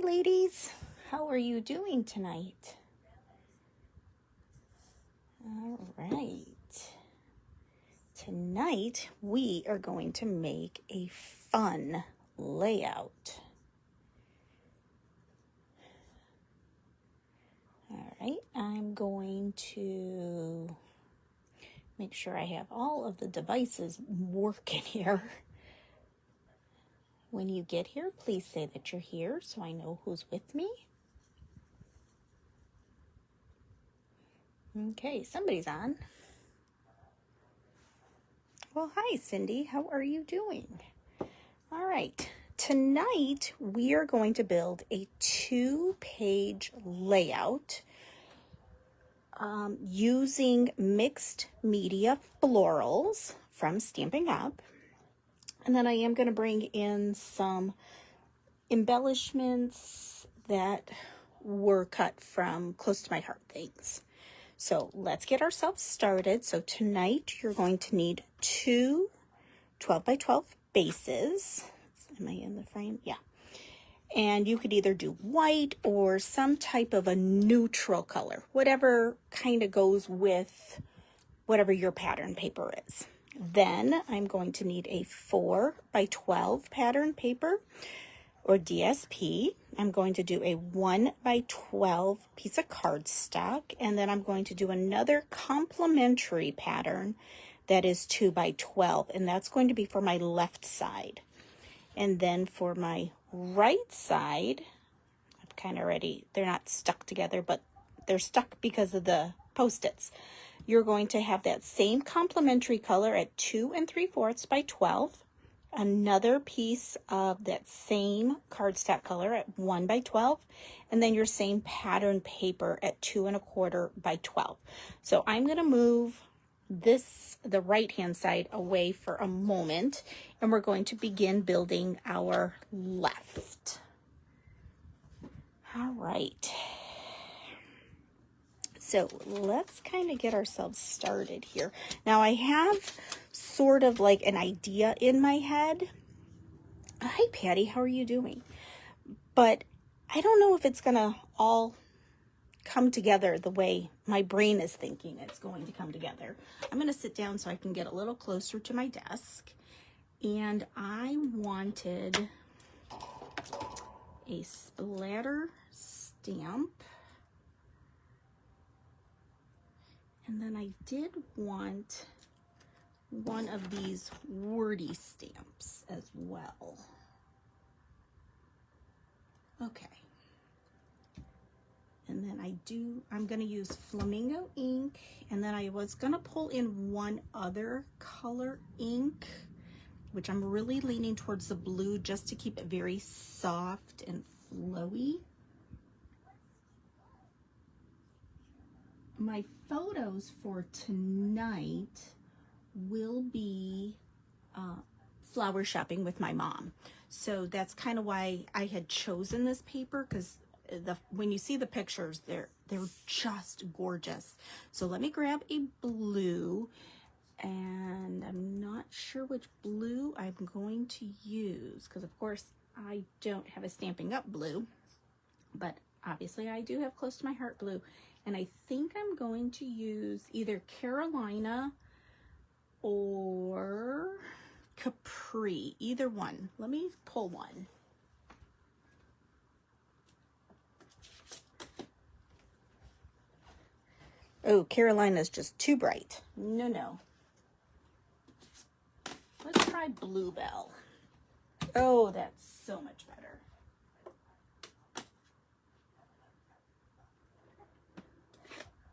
ladies. How are you doing tonight? All right. Tonight we are going to make a fun layout. All right, I'm going to make sure I have all of the devices working here. When you get here, please say that you're here so I know who's with me. Okay, somebody's on. Well, hi, Cindy. How are you doing? All right. Tonight, we are going to build a 2-page layout using Mixed Media Florals from Stampin' Up. And then I am going to bring in some embellishments that were cut from Close to My Heart things. So let's get ourselves started. So tonight you're going to need 2 12 by 12 bases. Am I in the frame? Yeah. And you could either do white or some type of a neutral color, whatever kind of goes with whatever your pattern paper is. Then I'm going to need a 4 by 12 pattern paper or DSP. I'm going to do a 1 by 12 piece of cardstock, and then I'm going to do another complementary pattern that is 2 by 12, and that's going to be for my left side. And then for my right side, I'm kind of ready. They're not stuck together, but they're stuck because of the Post-its. You're going to have that same complementary color at 2 3/4 by 12, another piece of that same cardstock color at 1 by 12, and then your same pattern paper at 2 1/4 by 12. So I'm going to move the right hand side away for a moment, and we're going to begin building our left. All right. So let's kind of get ourselves started here. Now I have sort of like an idea in my head. Hi, Patty, how are you doing? But I don't know if it's going to all come together the way my brain is thinking it's going to come together. I'm going to sit down so I can get a little closer to my desk. And I wanted a splatter stamp. And then I did want one of these wordy stamps as well. Okay. And then I'm going to use flamingo ink, and then I was going to pull in one other color ink, which I'm really leaning towards the blue just to keep it very soft and flowy. My photos for tonight will be flower shopping with my mom. So that's kind of why I had chosen this paper, because when you see the pictures, they're just gorgeous. So let me grab a blue, and I'm not sure which blue I'm going to use, because of course I don't have a Stampin' Up blue, but obviously I do have Close to My Heart blue. And I think I'm going to use either Carolina or Capri, either one. Let me pull one. Oh, Carolina's just too bright. No. Let's try Bluebell. Oh, that's so much better.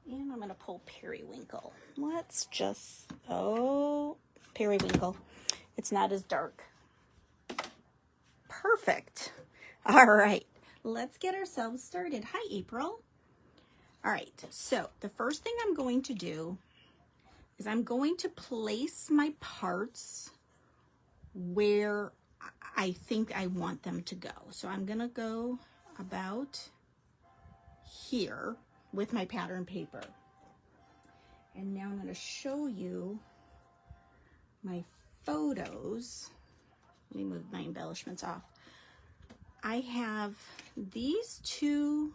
And I'm going to pull Periwinkle. Let's just, Periwinkle. It's not as dark. Perfect. All right, let's get ourselves started. Hi, April. All right, so the first thing I'm going to do is I'm going to place my parts where I think I want them to go. So I'm going to go about here with my pattern paper. And now I'm going to show you my photos. Let me move my embellishments off. I have these two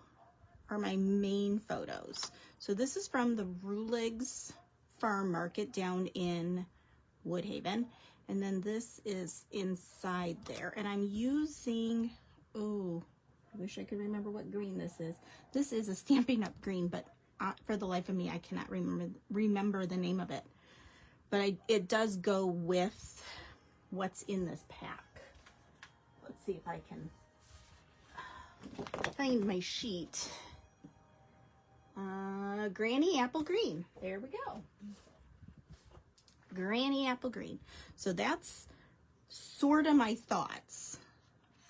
are my main photos. So this is from the Rulig's Farm Market down in Woodhaven. And then this is inside there. And I'm using, oh, I wish I could remember what green this is. This is a Stampin' Up green, but for the life of me, I cannot remember the name of it. But it does go with what's in this pack. Let's see if I can find my sheet. Granny Apple Green. There we go. Granny Apple Green. So that's sort of my thoughts.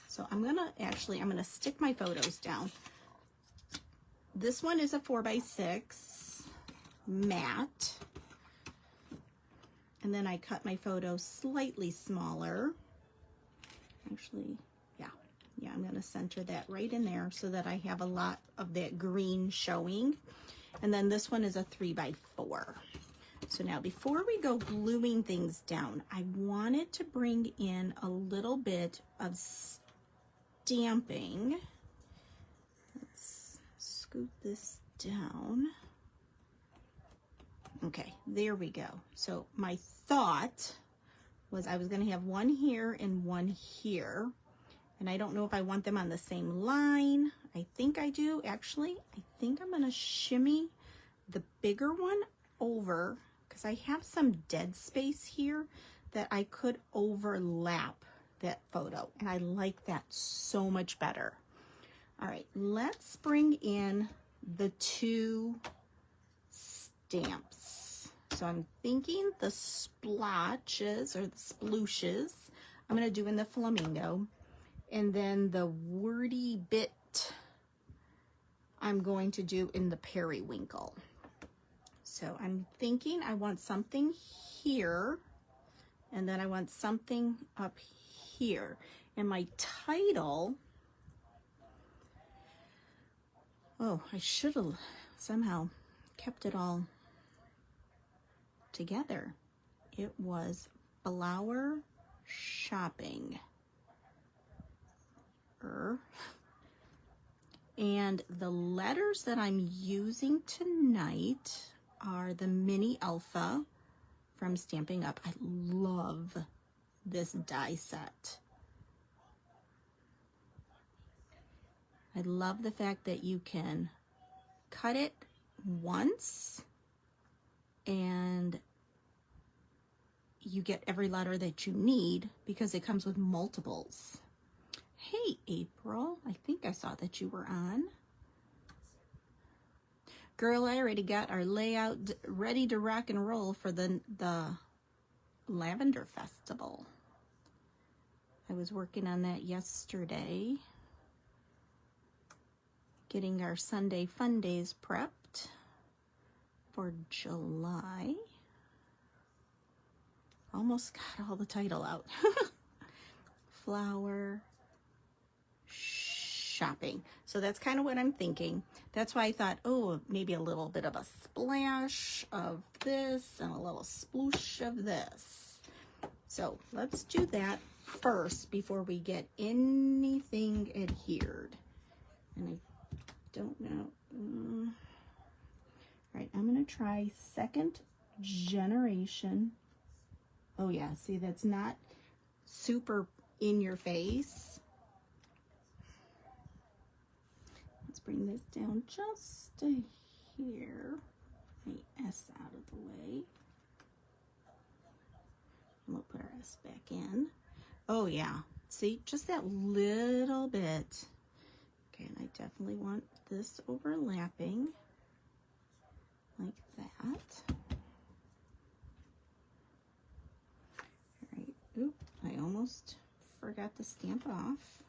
So I'm gonna stick my photos down. This one is a 4x6 matte. And then I cut my photo slightly smaller. Actually, yeah, I'm gonna center that right in there so that I have a lot of that green showing. And then this one is a 3x4. So now before we go gluing things down, I wanted to bring in a little bit of stamping. Let's scoot this down. Okay, there we go. So my thought was I was going to have one here and one here. And I don't know if I want them on the same line. I think I do. Actually, I think I'm going to shimmy the bigger one over because I have some dead space here that I could overlap that photo. And I like that so much better. All right, let's bring in the two stamps. So I'm thinking the splotches or the splooshes I'm going to do in the flamingo. And then the wordy bit I'm going to do in the periwinkle. So I'm thinking I want something here, and then I want something up here. And my title, oh, I should have somehow kept it all together. It was Flower Shopping. And the letters that I'm using tonight are the Mini Alpha from Stampin' Up. I love this die set. I love the fact that you can cut it once and you get every letter that you need because it comes with multiples. Hey, April, I think I saw that you were on. Girl, I already got our layout ready to rock and roll for the Lavender Festival. I was working on that yesterday. Getting our Sunday Fun Days prepped for July. Almost got all the title out. Flower Shopping. So that's kind of what I'm thinking. That's why I thought, oh, maybe a little bit of a splash of this and a little sploosh of this. So let's do that first before we get anything adhered. And I don't know. All right, I'm going to try second generation. Oh yeah, see, that's not super in your face. Let's bring this down just to here. The S out of the way. And we'll put our S back in. Oh yeah, see, just that little bit. Okay, and I definitely want this overlapping like that. All right, oop, I almost forgot to stamp off.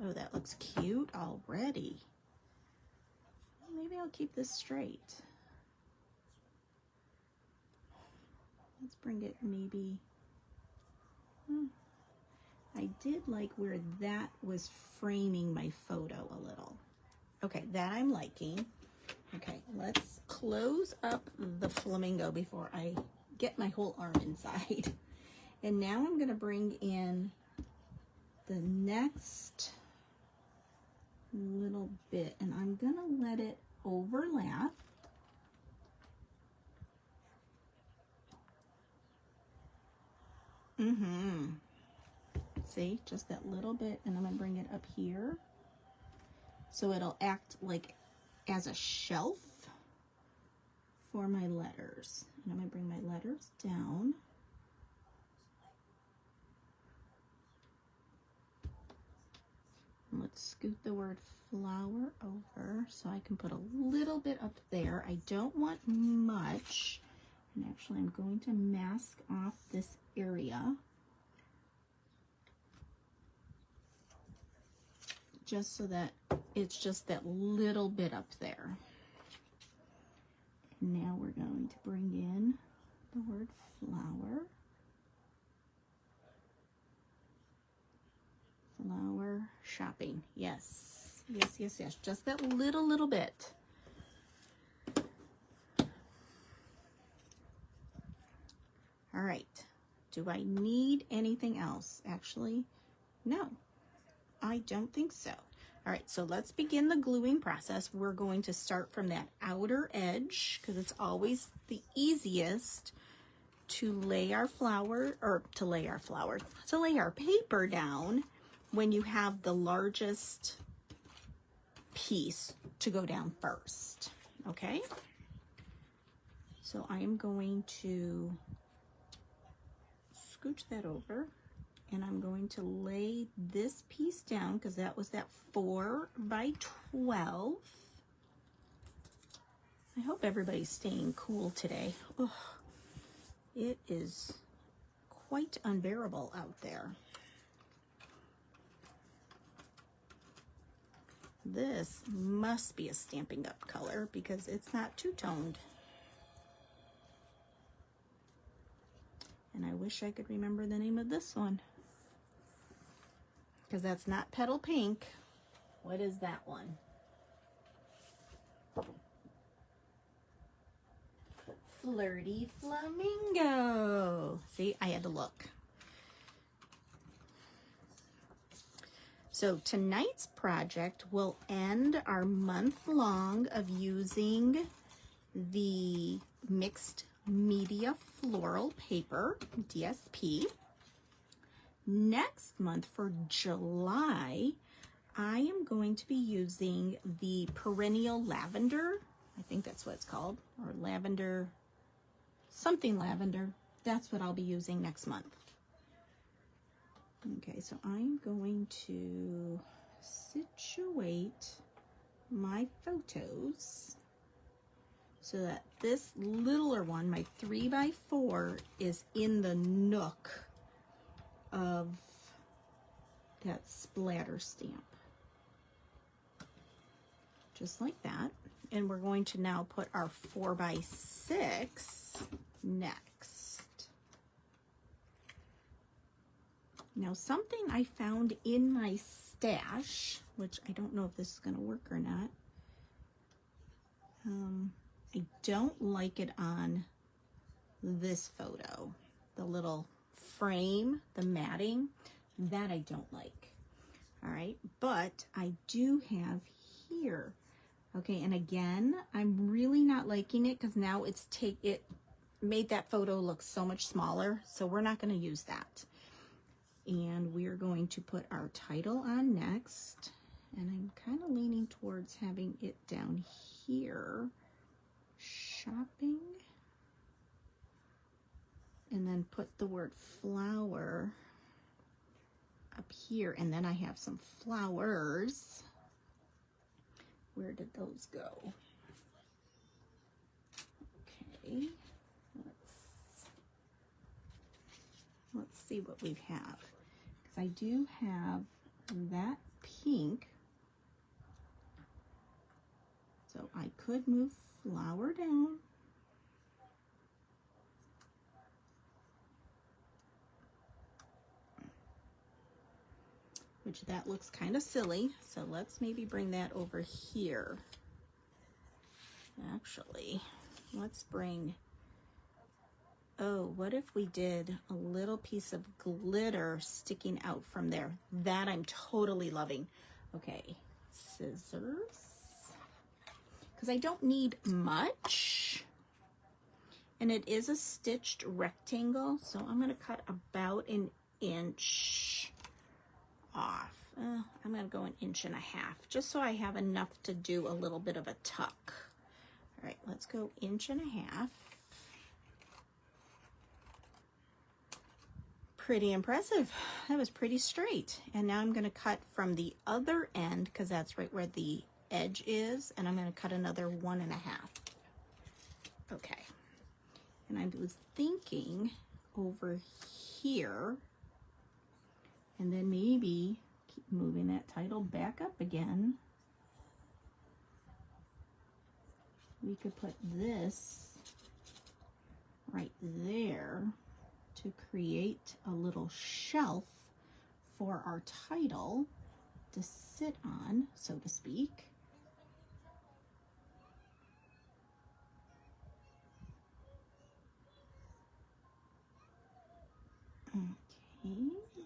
Oh, that looks cute already. Maybe I'll keep this straight. Let's bring it maybe. I did like where that was framing my photo a little. Okay, that I'm liking. Okay, let's close up the flamingo before I get my whole arm inside. And now I'm going to bring in the next little bit, and I'm going to let it overlap. See, just that little bit, and I'm going to bring it up here so it'll act like as a shelf for my letters. And I'm going to bring my letters down. And let's scoot the word flower over so I can put a little bit up there. I don't want much. And actually, I'm going to mask off this area just so that it's just that little bit up there. And now we're going to bring in the word flower. Flower shopping. Yes, yes, yes, yes. Just that little bit. All right. Do I need anything else? Actually, no, I don't think so. All right, so let's begin the gluing process. We're going to start from that outer edge because it's always the easiest to lay our flower, or to lay our paper down when you have the largest piece to go down first, okay? So I am going to scooch that over, and I'm going to lay this piece down because that was that 4 by 12. I hope everybody's staying cool today. Ugh, it is quite unbearable out there. This must be a Stampin' Up color because it's not two-toned. And I wish I could remember the name of this one, because that's not petal pink. What is that one? Flirty Flamingo. See, I had to look. So tonight's project will end our month long of using the Mixed Media Floral paper, DSP. Next month for July, I am going to be using the Perennial Lavender. I think that's what it's called, or lavender, something lavender. That's what I'll be using next month. Okay, so I'm going to situate my photos so that this littler one, my 3 by 4, is in the nook of that splatter stamp. Just like that. And we're going to now put our 4 by 6 next. Now, something I found in my stash, which I don't know if this is going to work or not. I don't like it on this photo. The little frame, the matting, that I don't like. All right, but I do have here. Okay, and again, I'm really not liking it because now it made that photo look so much smaller, so we're not going to use that. And we're going to put our title on next, and I'm kind of leaning towards having it down here, shopping, and then put the word flower up here, and then I have some flowers. Where did those go? Okay, let's see what we have. Because I do have that pink. So I could move flower down. Which that looks kind of silly. So let's maybe bring that over here. Actually, let's bring Oh, what if we did a little piece of glitter sticking out from there? That I'm totally loving. Okay, scissors. Because I don't need much. And it is a stitched rectangle, so I'm going to cut about an inch off. I'm going to go 1.5 inches, just so I have enough to do a little bit of a tuck. All right, let's go 1.5 inches. Pretty impressive. That was pretty straight. And now I'm going to cut from the other end, because that's right where the edge is, and I'm going to cut another 1.5. Okay. And I was thinking over here, and then maybe keep moving that title back up again. We could put this right there to create a little shelf for our title to sit on, so to speak. Okay,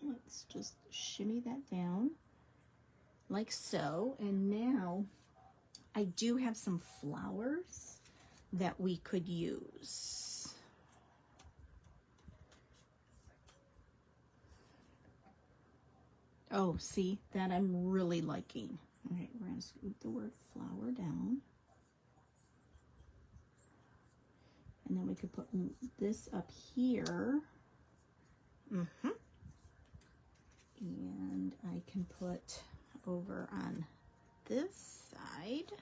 let's just shimmy that down like so. And now I do have some flowers that we could use. Oh, see, that I'm really liking. All right, we're gonna scoop the word flower down. And then we could put this up here. And I can put over on this side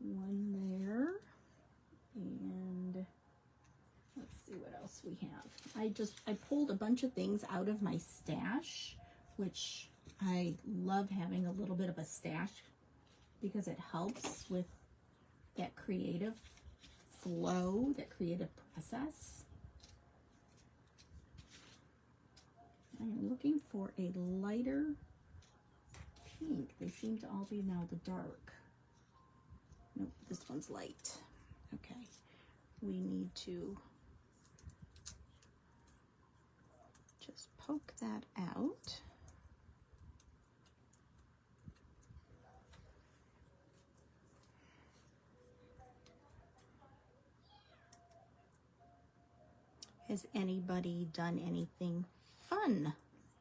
one there, and let's see what else we have. I pulled a bunch of things out of my stash, which I love having a little bit of a stash because it helps with that creative flow, that creative process. I am looking for a lighter pink. They seem to all be now the dark. Nope, this one's light. Okay, we need to just poke that out. Has anybody done anything fun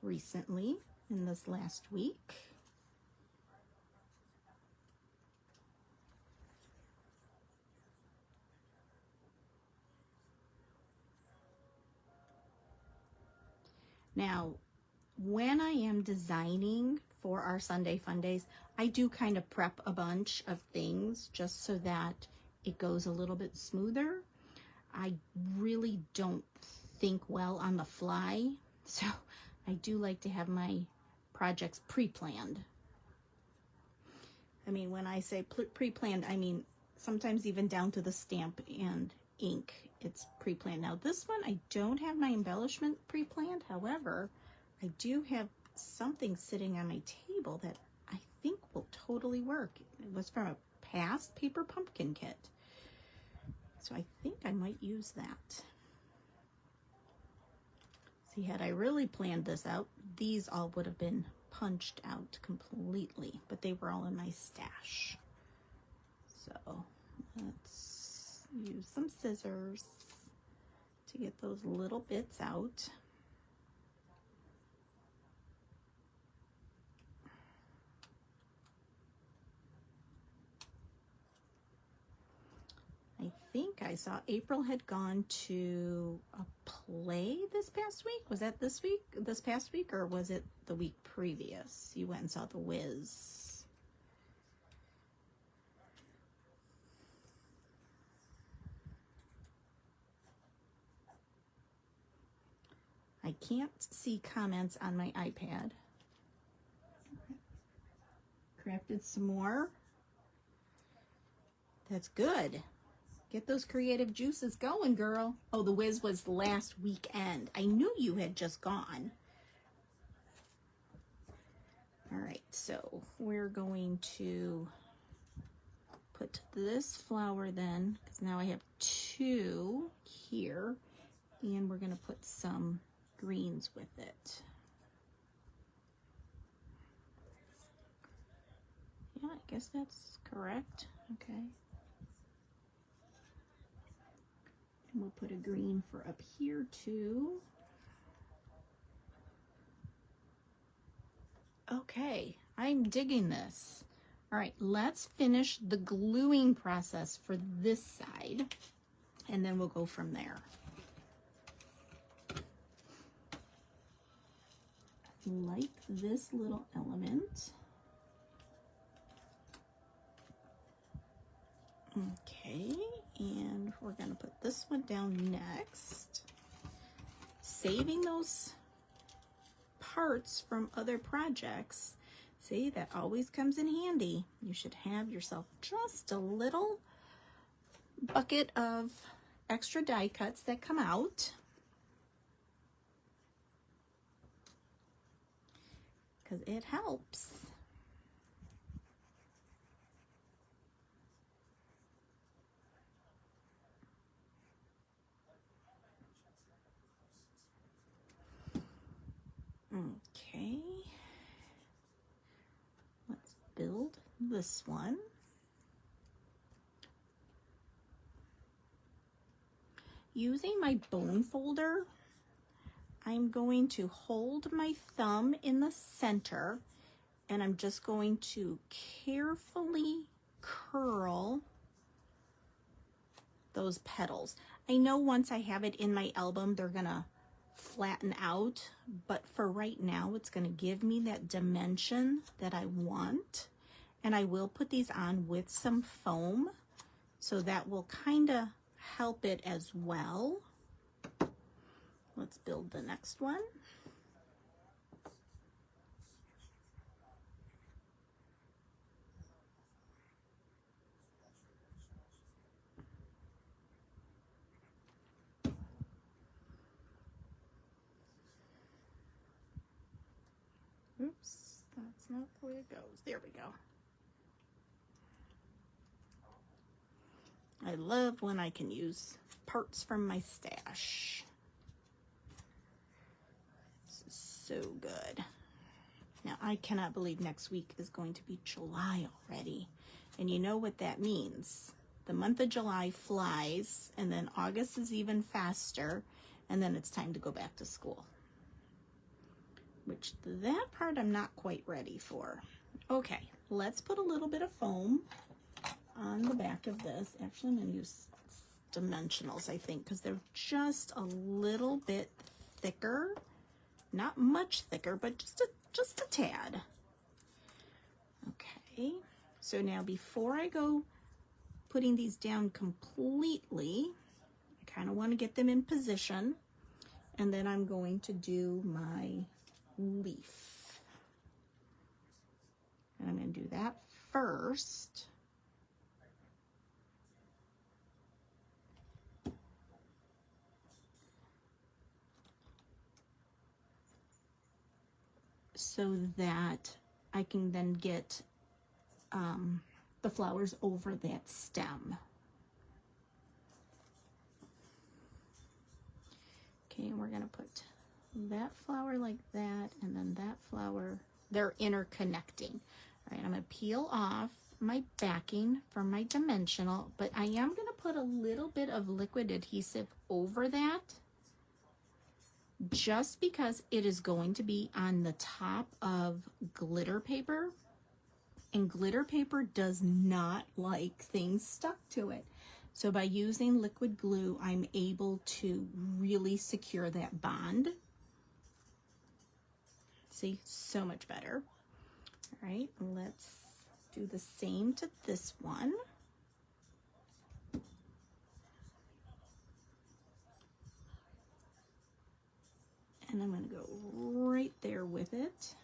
recently in this last week? Now, when I am designing for our Sunday Fun Days, I do kind of prep a bunch of things just so that it goes a little bit smoother. I really don't think well on the fly, so I do like to have my projects pre-planned. I mean, when I say pre-planned, I mean sometimes even down to the stamp and ink, it's pre-planned. Now this one, I don't have my embellishment pre-planned. However, I do have something sitting on my table that I think will totally work. It was from a past paper pumpkin kit. So I think I might use that. See, had I really planned this out, these all would have been punched out completely, but they were all in my stash. So let's use some scissors to get those little bits out. I think I saw April had gone to a play this past week. Was that this past week, or was it the week previous? You went and saw The Wiz. I can't see comments on my iPad. Crafted some more. That's good. Get those creative juices going, girl. Oh, The Wiz was last weekend. I knew you had just gone. All right, so we're going to put this flower then, because now I have two here, and we're going to put some greens with it. Yeah, I guess that's correct. Okay. And we'll put a green for up here too. Okay, I'm digging this. All right, let's finish the gluing process for this side, and then we'll go from there. Like this little element. Okay, and we're gonna put this one down next. Saving those parts from other projects. See, that always comes in handy. You should have yourself just a little bucket of extra die cuts that come out, because it helps. Okay, let's build this one. Using my bone folder, I'm going to hold my thumb in the center, and I'm just going to carefully curl those petals. I know once I have it in my album, they're gonna flatten out, but for right now, it's gonna give me that dimension that I want. And I will put these on with some foam, so that will kind of help it as well. Let's build the next one. Oops, that's not the way it goes. There we go. I love when I can use parts from my stash. This is so good. Now, I cannot believe next week is going to be July already. And you know what that means. The month of July flies, and then August is even faster, and then it's time to go back to school. Which, that part I'm not quite ready for. Okay, let's put a little bit of foam on the back of this. Actually, I'm going to use dimensionals, I think, because they're just a little bit thicker. Not much thicker, but just a tad. Okay, so now before I go putting these down completely, I kind of want to get them in position, and then I'm going to do my leaf. And I'm going to do that first. So that I can then get the flowers over that stem. Okay, and we're going to put that flower like that, and then that flower. They're interconnecting. All right, I'm going to peel off my backing from my dimensional, but I am going to put a little bit of liquid adhesive over that, just because it is going to be on the top of glitter paper, and glitter paper does not like things stuck to it. So by using liquid glue, I'm able to really secure that bond. See, so much better. All right, let's do the same to this one. And I'm going to go right there with it.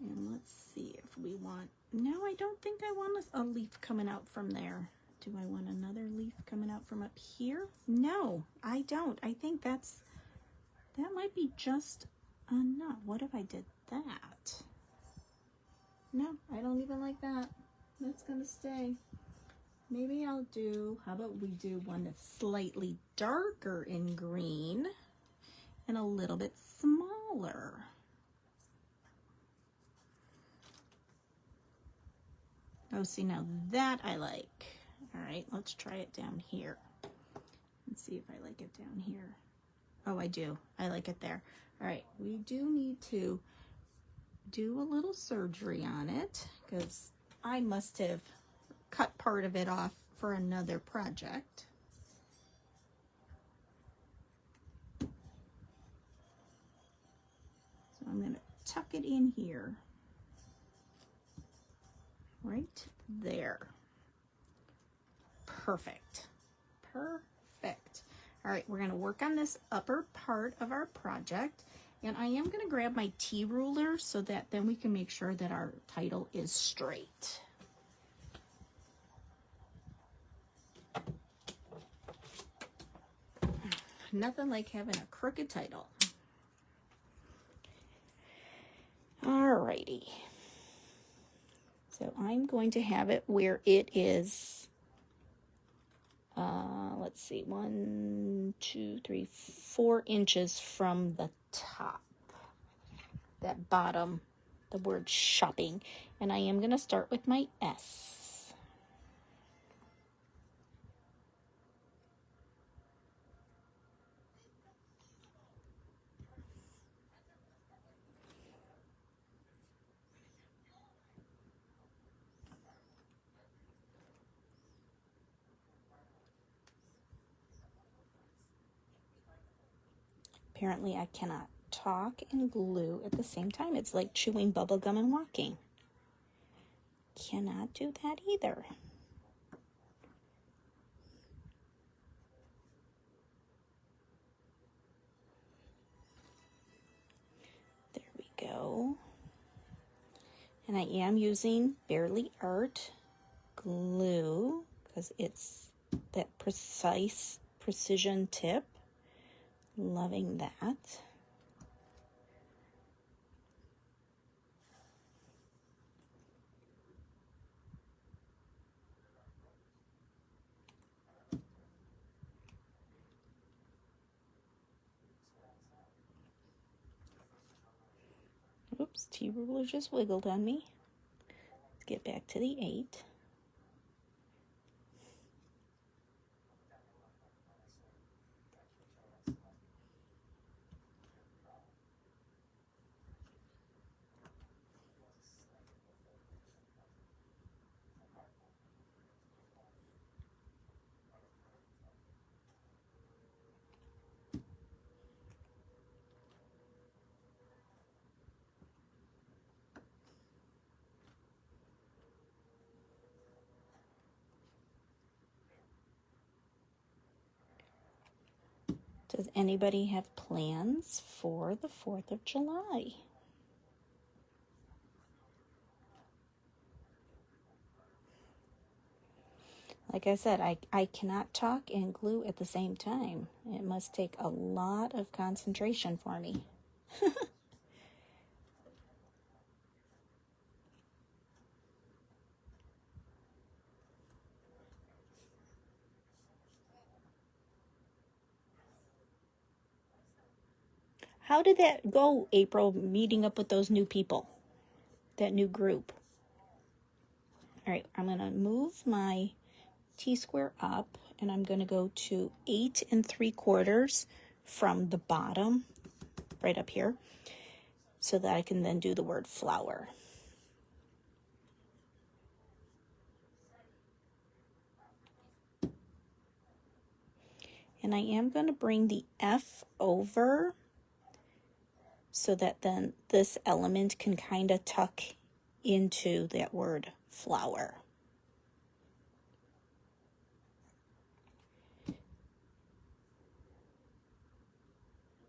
And let's see if we want, no, I don't think I want a leaf coming out from there. Do I want another leaf coming out from up here? No, I don't. I think that might be just enough. What if I did that? No, I don't even like that. That's gonna stay. Maybe I'll do, how about we do one that's slightly darker in green and a little bit smaller. Oh, see, now that I like. All right, let's try it down here. Let's see if I like it down here. Oh, I do. I like it there. All right, we do need to do a little surgery on it because I must have cut part of it off for another project. So I'm going to tuck it in here. Right there. Perfect. Perfect. All right, we're going to work on this upper part of our project, and I am going to grab my T ruler so that then we can make sure that our title is straight. Nothing like having a crooked title. All righty. So I'm going to have it where it is, let's see, 1, 2, 3, 4 inches from the top. That bottom, the word shopping. And I am going to start with my S. Apparently I cannot talk and glue at the same time. It's like chewing bubble gum and walking. Cannot do that either. There we go. And I am using Barely Art glue because it's that precise precision tip. Loving that. Oops, T-ruler just wiggled on me. Let's get back to the 8. Does anybody have plans for the 4th of July? Like I said, I cannot talk and glue at the same time. It must take a lot of concentration for me. How did that go, April, meeting up with those new people, that new group? All right, I'm going to move my T-square up, and I'm going to go to 8 3/4 from the bottom, right up here, so that I can then do the word flower. And I am going to bring the F over so that then this element can kind of tuck into that word flower.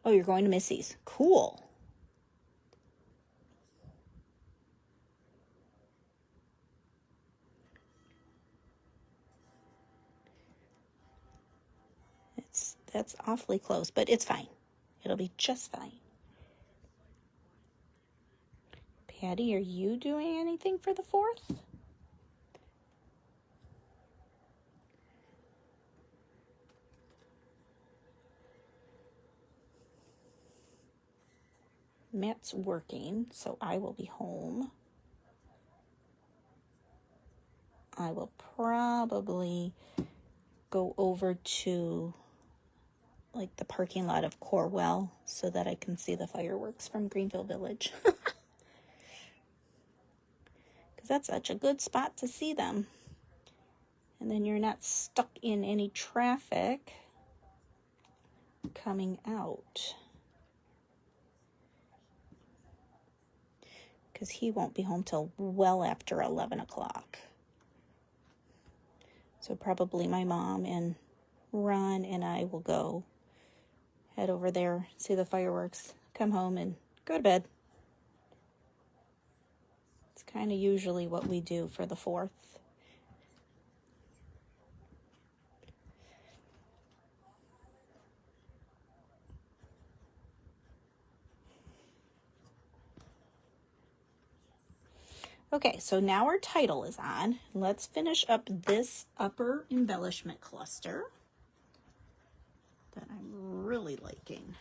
Oh, you're going to Missy's. Cool. That's awfully close, but it's fine. It'll be just fine. Patty, are you doing anything for the 4th? Matt's working, so I will be home. I will probably go over to like the parking lot of Corwell so that I can see the fireworks from Greenville Village. Because that's such a good spot to see them. And then you're not stuck in any traffic coming out. Because he won't be home till well after 11 o'clock. So probably my mom and Ron and I will go head over there, see the fireworks, come home, and go to bed. It's kind of usually what we do for the 4th. Okay, so now our title is on. Let's finish up this upper embellishment cluster that I'm really liking.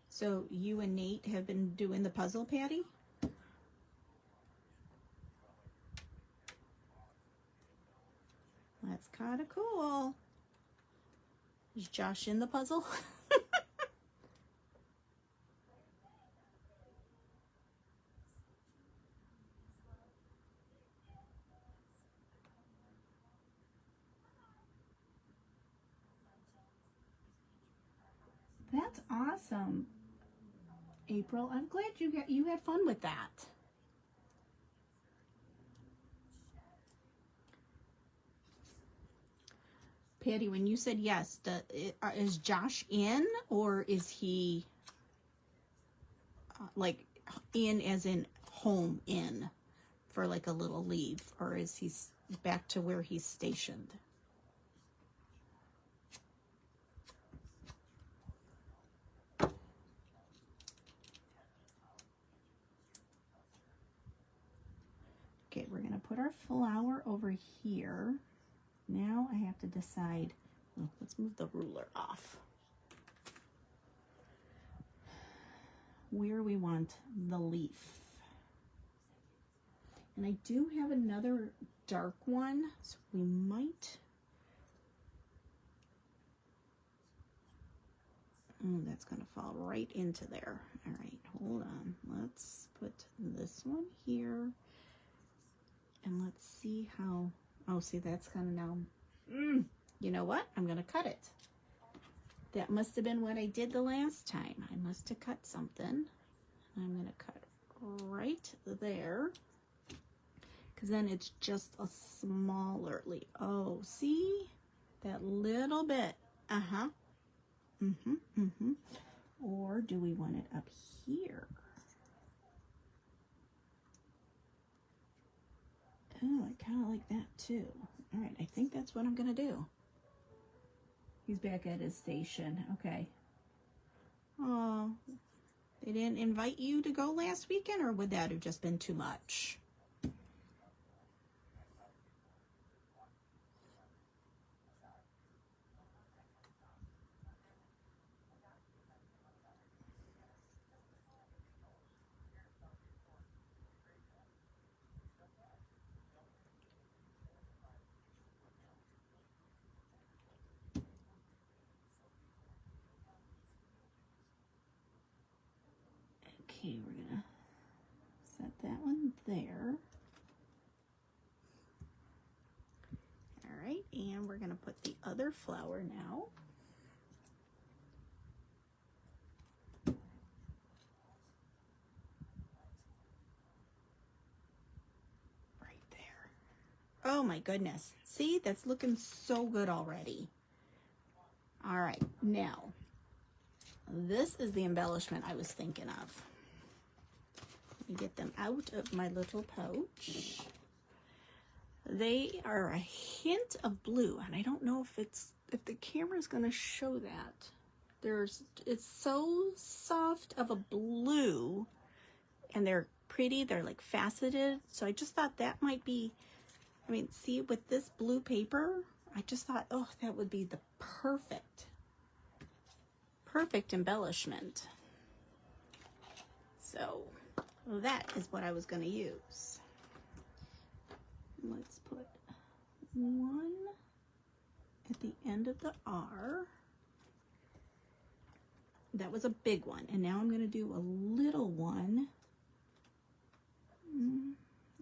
So you and Nate have been doing the puzzle, Patty? That's kind of cool. Is Josh in the puzzle? That's awesome, April. I'm glad you had fun with that. Patty, when you said yes, is Josh in, or is he like in as in home in for like a little leave, or is he back to where he's stationed? Okay, we're going to put our flower over here. Now I have to decide, well, let's move the ruler off, where we want the leaf. And I do have another dark one, so we might, that's going to fall right into there. All right, hold on. Let's put this one here. And let's see how, oh, see, that's kind of now, you know what? I'm going to cut it. That must have been what I did the last time. I must have cut something. I'm going to cut right there. Because then it's just a smaller leaf. Oh, see? That little bit. Uh-huh. Or do we want it up here? Oh, I kind of like that too. All right, I think that's what I'm going to do. He's back at his station. Okay. Oh, they didn't invite you to go last weekend, or would that have just been too much? Okay, we're gonna set that one there. All right, and we're gonna put the other flower now. Right there. Oh my goodness. See, that's looking so good already. All right, now, this is the embellishment I was thinking of. Let me get them out of my little pouch. They are a hint of blue, and I don't know if the camera is going to show that. It's so soft of a blue, and they're pretty. They're like faceted. So I just thought that might be, I mean, see, with this blue paper, I just thought, oh, that would be the perfect embellishment. So that is what I was going to use. Let's put one at the end of the R. That was a big one, and now I'm going to do a little one.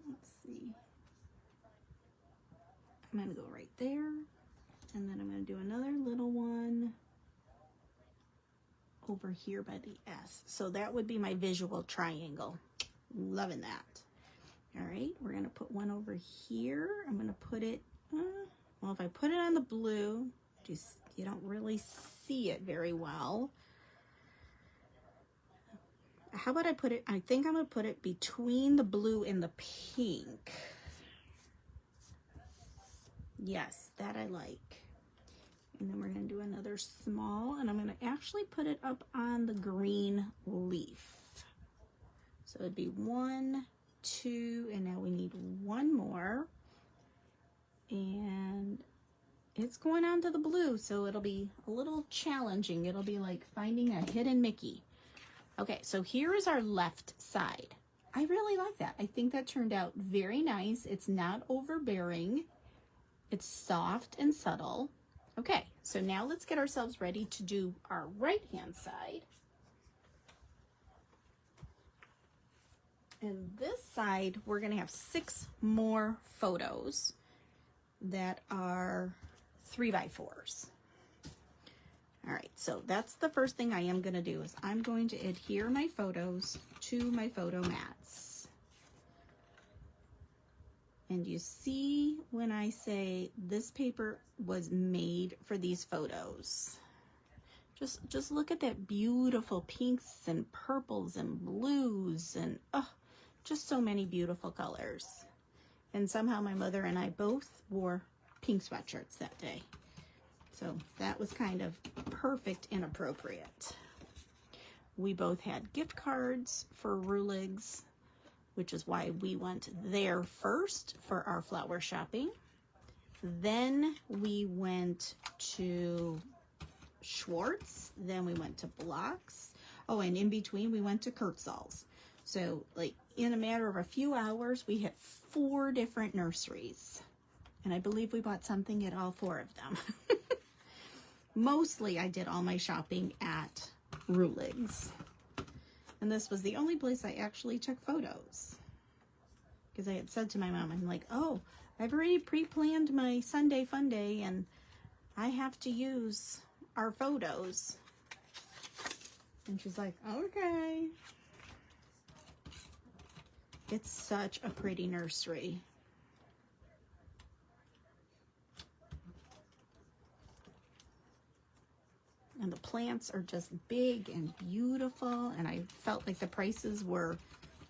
Let's see. I'm going to go right there, and then I'm going to do another little one over here by the S. So that would be my visual triangle. Loving that. All right, we're going to put one over here. I'm going to put it, well, if I put it on the blue, you don't really see it very well. How about I put it, I think I'm going to put it between the blue and the pink. Yes, that I like. And then we're going to do another small, and I'm going to actually put it up on the green leaf. So it'd be 1, 2, and now we need one more. And it's going on to the blue, so it'll be a little challenging. It'll be like finding a hidden Mickey. Okay, so here is our left side. I really like that. I think that turned out very nice. It's not overbearing. It's soft and subtle. Okay, so now let's get ourselves ready to do our right-hand side. And this side, we're gonna have 6 more photos that are 3x4s. All right, so that's the first thing I am gonna do is I'm going to adhere my photos to my photo mats. And you see when I say this paper was made for these photos. Just look at that beautiful pinks and purples and blues and just so many beautiful colors. And somehow my mother and I both wore pink sweatshirts that day. So that was kind of perfect and appropriate. We both had gift cards for Rulig's, which is why we went there first for our flower shopping. Then we went to Schwartz, then we went to Block's. Oh, and in between we went to Kurtzall's. So like in a matter of a few hours, we hit 4 different nurseries. And I believe we bought something at all 4 of them. Mostly I did all my shopping at Rulig's. And this was the only place I actually took photos. Because I had said to my mom, I'm like, oh, I've already pre-planned my Sunday fun day and I have to use our photos. And she's like, okay. It's such a pretty nursery. And the plants are just big and beautiful, and I felt like the prices were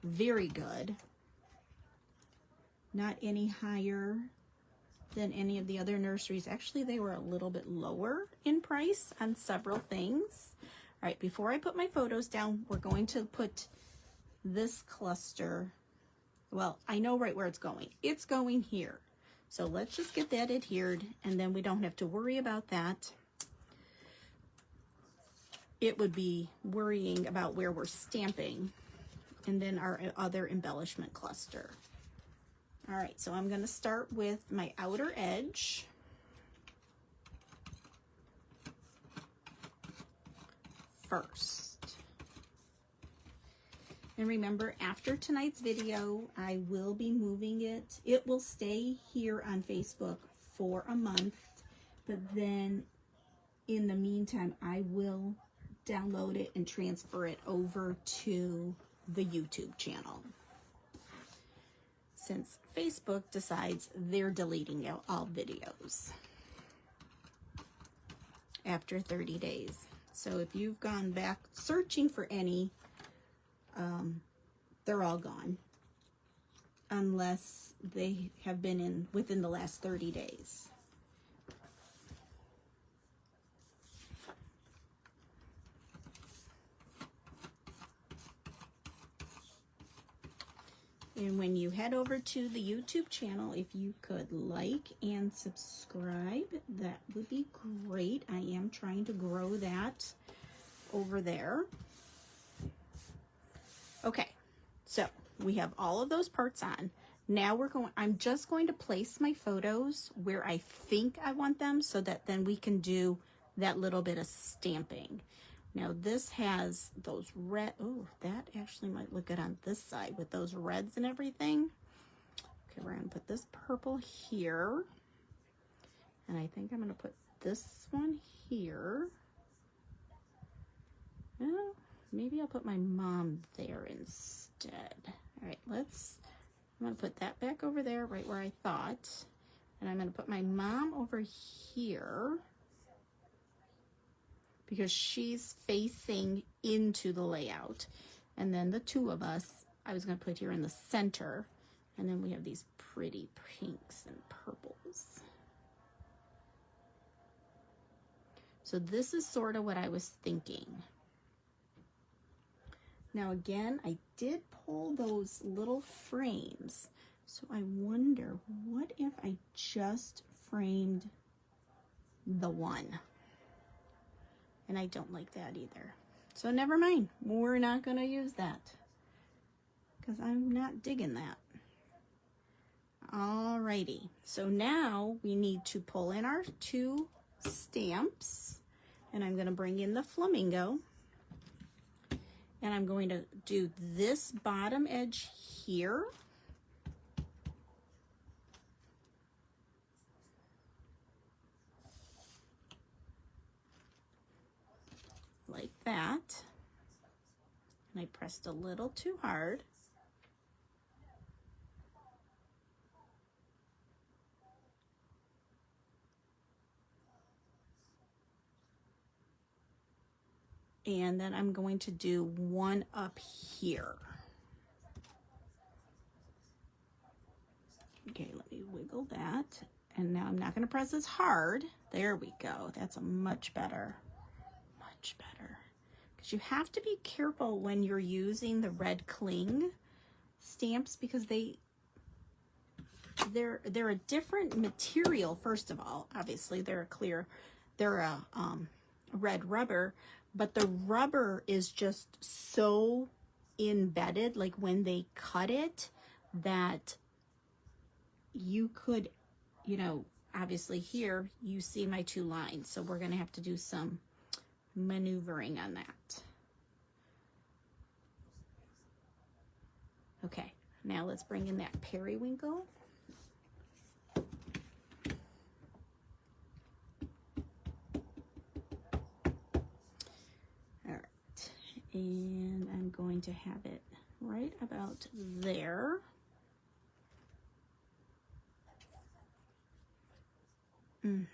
very good. Not any higher than any of the other nurseries. Actually, they were a little bit lower in price on several things. All right, before I put my photos down, we're going to put this cluster. Well, I know right where it's going. It's going here. So let's just get that adhered, and then we don't have to worry about that. It would be worrying about where we're stamping, and then our other embellishment cluster. All right, so I'm going to start with my outer edge. First. And remember, after tonight's video, I will be moving it. It will stay here on Facebook for a month, but then in the meantime, I will download it and transfer it over to the YouTube channel, since Facebook decides they're deleting out all videos after 30 days. So if you've gone back searching for any, they're all gone, unless they have been within the last 30 days. And when you head over to the YouTube channel, if you could like and subscribe, that would be great. I am trying to grow that over there. Okay, so we have all of those parts on. Now I'm just going to place my photos where I think I want them so that then we can do that little bit of stamping. Now this has those red, oh, that actually might look good on this side with those reds and everything. Okay, we're gonna put this purple here. And I think I'm gonna put this one here. Well, maybe I'll put my mom there instead. All right, I'm gonna put that back over there, right where I thought. And I'm gonna put my mom over here because she's facing into the layout. And then the two of us, I was gonna put here in the center. And then we have these pretty pinks and purples. So this is sort of what I was thinking. Now again, I did pull those little frames. So I wonder, what if I just framed the one? And I don't like that either. So never mind, we're not gonna use that because I'm not digging that. Alrighty, so now we need to pull in our two stamps, and I'm gonna bring in the flamingo. And I'm going to do this bottom edge here. Like that. And I pressed a little too hard. And then I'm going to do one up here. Okay, let me wiggle that. And now I'm not going to press as hard. There we go. That's a much better. Much better. Because you have to be careful when you're using the red cling stamps because they're a different material. First of all, obviously they're a red rubber. But the rubber is just so embedded, like when they cut it, that you could, you know, obviously here you see my two lines. So we're going to have to do some maneuvering on that. Okay, now let's bring in that periwinkle. And I'm going to have it right about there. And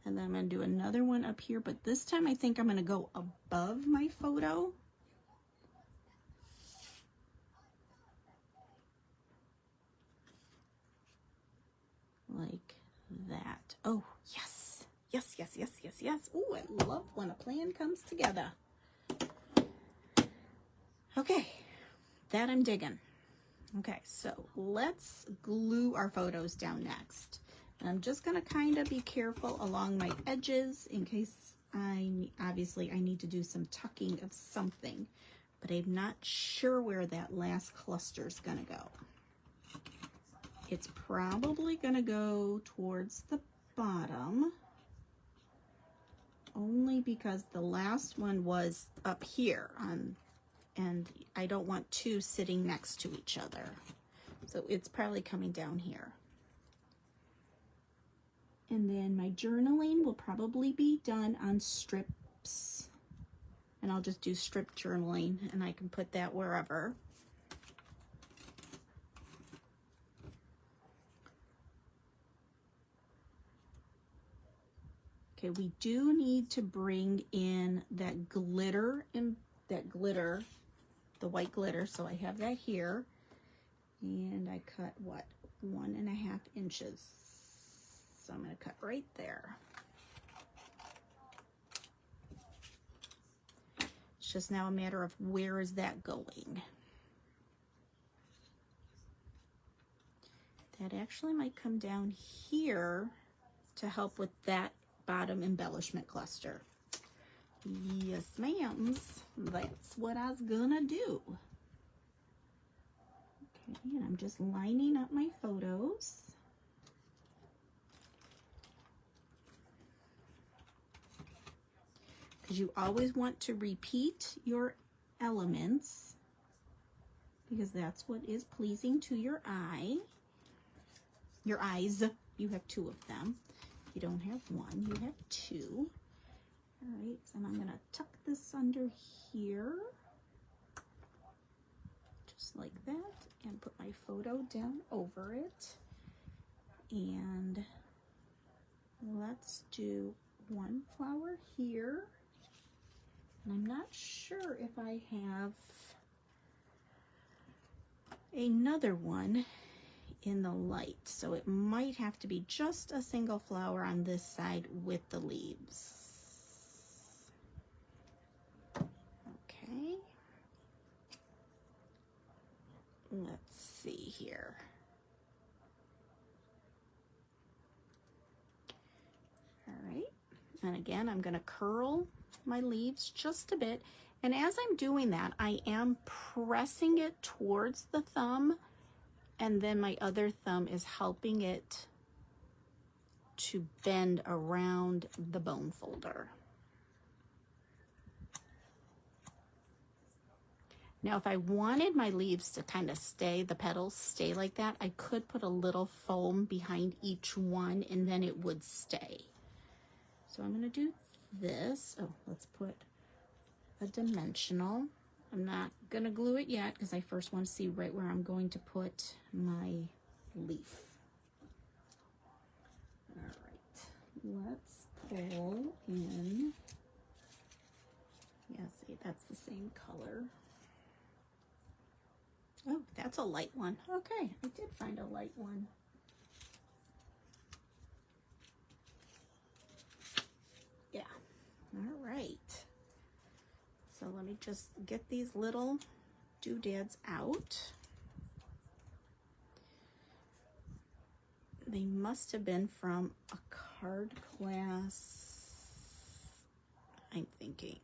then I'm going to do another one up here, but this time I think I'm going to go above my photo. Like that. Oh, yes. Yes, yes, yes, yes, yes. Oh, I love when a plan comes together. Okay, that I'm digging. Okay, so let's glue our photos down next. And I'm just gonna kind of be careful along my edges in case obviously I need to do some tucking of something, but I'm not sure where that last cluster is gonna go. It's probably gonna go towards the bottom, only because the last one was up here and I don't want two sitting next to each other. So it's probably coming down here. And then my journaling will probably be done on strips. And I'll just do strip journaling and I can put that wherever. Okay, we do need to bring in that glitter the white glitter, so I have that here, and I cut what, 1.5 inches, so I'm going to cut right there. It's just now a matter of where is that going. That actually might come down here to help with that bottom embellishment cluster. Yes, ma'ams. That's what I was gonna do. Okay, and I'm just lining up my photos. Because you always want to repeat your elements because that's what is pleasing to your eye. Your eyes. You have two of them. You don't have one, you have two. All right, so I'm gonna tuck this under here, just like that, and put my photo down over it. And let's do one flower here. And I'm not sure if I have another one in the light, so it might have to be just a single flower on this side with the leaves. Okay, let's see here. All right, and again I'm going to curl my leaves just a bit, and as I'm doing that I am pressing it towards the thumb, and then my other thumb is helping it to bend around the bone folder. Now, if I wanted my leaves to kind of stay, the petals stay like that, I could put a little foam behind each one and then it would stay. So I'm gonna do this. Oh, let's put a dimensional. I'm not gonna glue it yet because I first want to see right where I'm going to put my leaf. All right, let's pull in. Yeah, see, that's the same color. Oh, that's a light one. Okay, I did find a light one. Yeah, all right. So let me just get these little doodads out. They must have been from a card class, I'm thinking.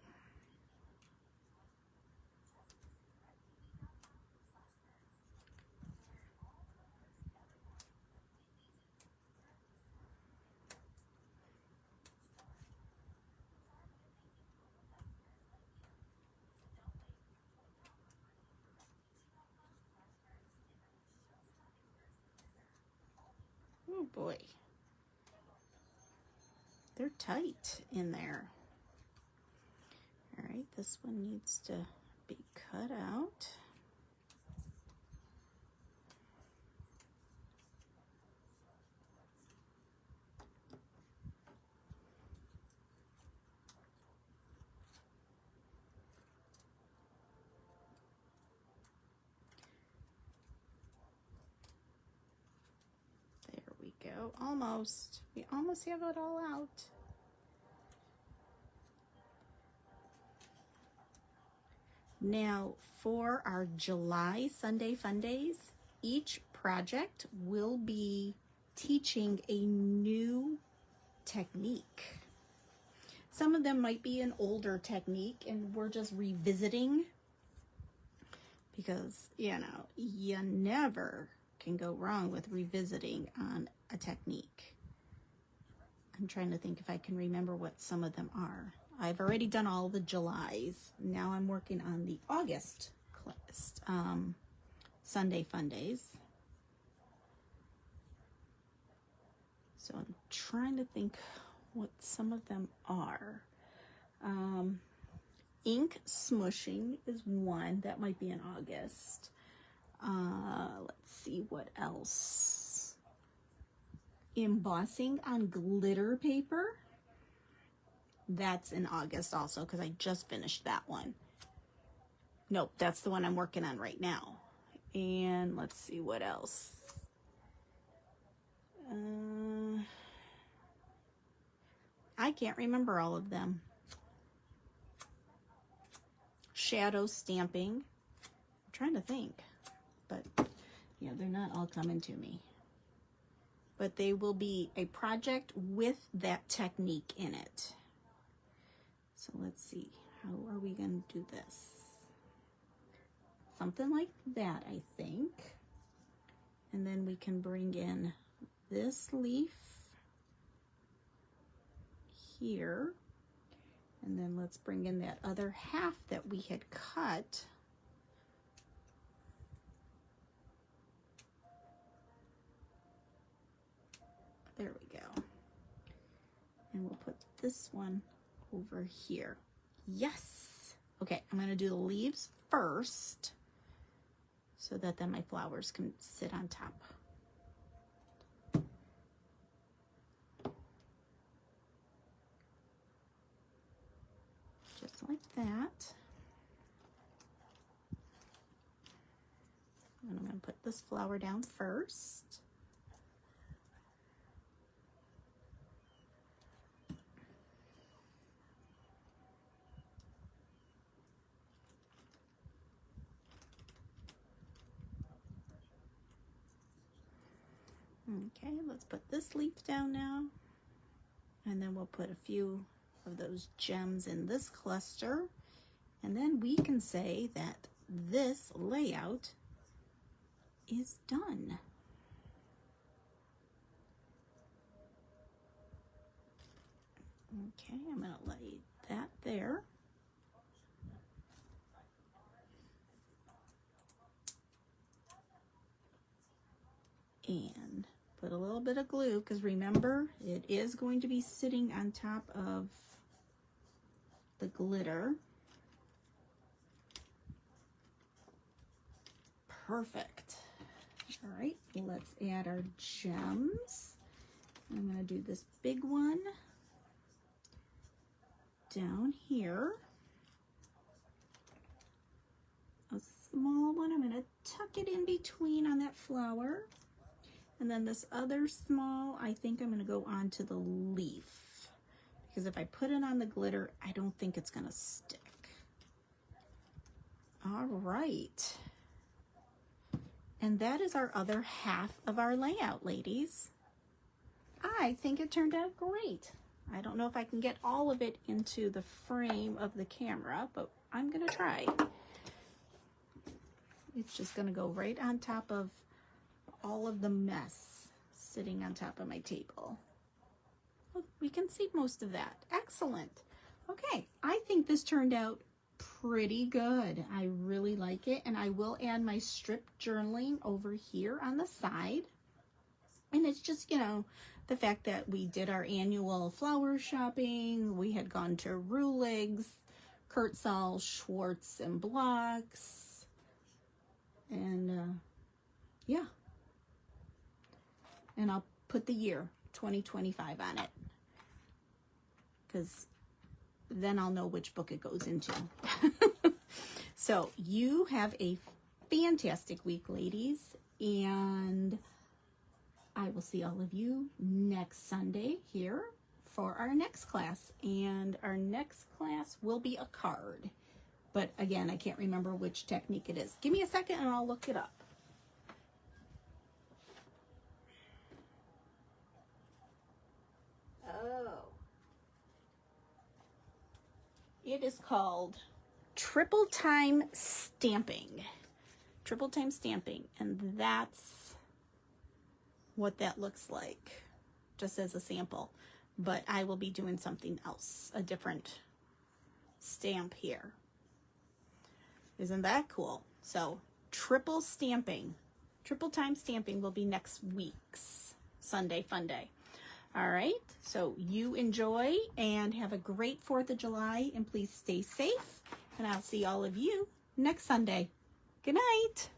Oh boy, they're tight in there. All right, this one needs to be cut out. There we go, almost. We almost have it all out. Now, for our July Sunday Fun Days, each project will be teaching a new technique. Some of them might be an older technique and we're just revisiting because, you know, you never can go wrong with revisiting on a technique. I'm trying to think if I can remember what some of them are. I've already done all the Julys. Now I'm working on the August Sunday Fun Days. So I'm trying to think what some of them are. Ink smushing is one. That might be in August. Let's see what else. Embossing on glitter paper. That's in August also because I just finished that one. Nope, that's the one I'm working on right now. And let's see what else. I can't remember all of them. Shadow stamping. I'm trying to think, but yeah, they're not all coming to me. but they will be a project with that technique in it. So let's see, how are we going to do this? Something like that, I think. And then we can bring in this leaf here. And then let's bring in that other half that we had cut. There we go. And we'll put this one over here. Yes. Okay, I'm going to do the leaves first so that then my flowers can sit on top. Just like that. And I'm going to put this flower down first. Okay, let's put this leaf down now. And then we'll put a few of those gems in this cluster. And then we can say that this layout is done. Okay, I'm going to lay that there. And put a little bit of glue, because remember, it is going to be sitting on top of the glitter. Perfect. All right, let's add our gems. I'm going to do this big one down here. A small one, I'm going to tuck it in between on that flower. And then this other small, I think I'm going to go onto the leaf, because if I put it on the glitter, I don't think it's going to stick. All right. And that is our other half of our layout, ladies. I think it turned out great. I don't know if I can get all of it into the frame of the camera, but I'm going to try. It's just going to go right on top of all of the mess sitting on top of my table. Look, we can see most of that. Excellent. Okay, I think this turned out pretty good. I really like it, and I will add my strip journaling over here on the side. And it's just, you know, the fact that we did our annual flower shopping. We had gone to Rulig's, Kurtzall, Schwartz and Blocks, and yeah. And I'll put the year 2025 on it, because then I'll know which book it goes into. So you have a fantastic week, ladies, and I will see all of you next Sunday here for our next class. And our next class will be a card, but again, I can't remember which technique it is. Give me a second and I'll look it up. It is called triple time stamping. Triple time stamping, and that's what that looks like, just as a sample. But I will be doing something else, a different stamp here. Isn't that cool? So triple stamping, triple time stamping will be next week's Sunday Fun Day. All right, so you enjoy and have a great 4th of July, and please stay safe, and I'll see all of you next Sunday. Good night.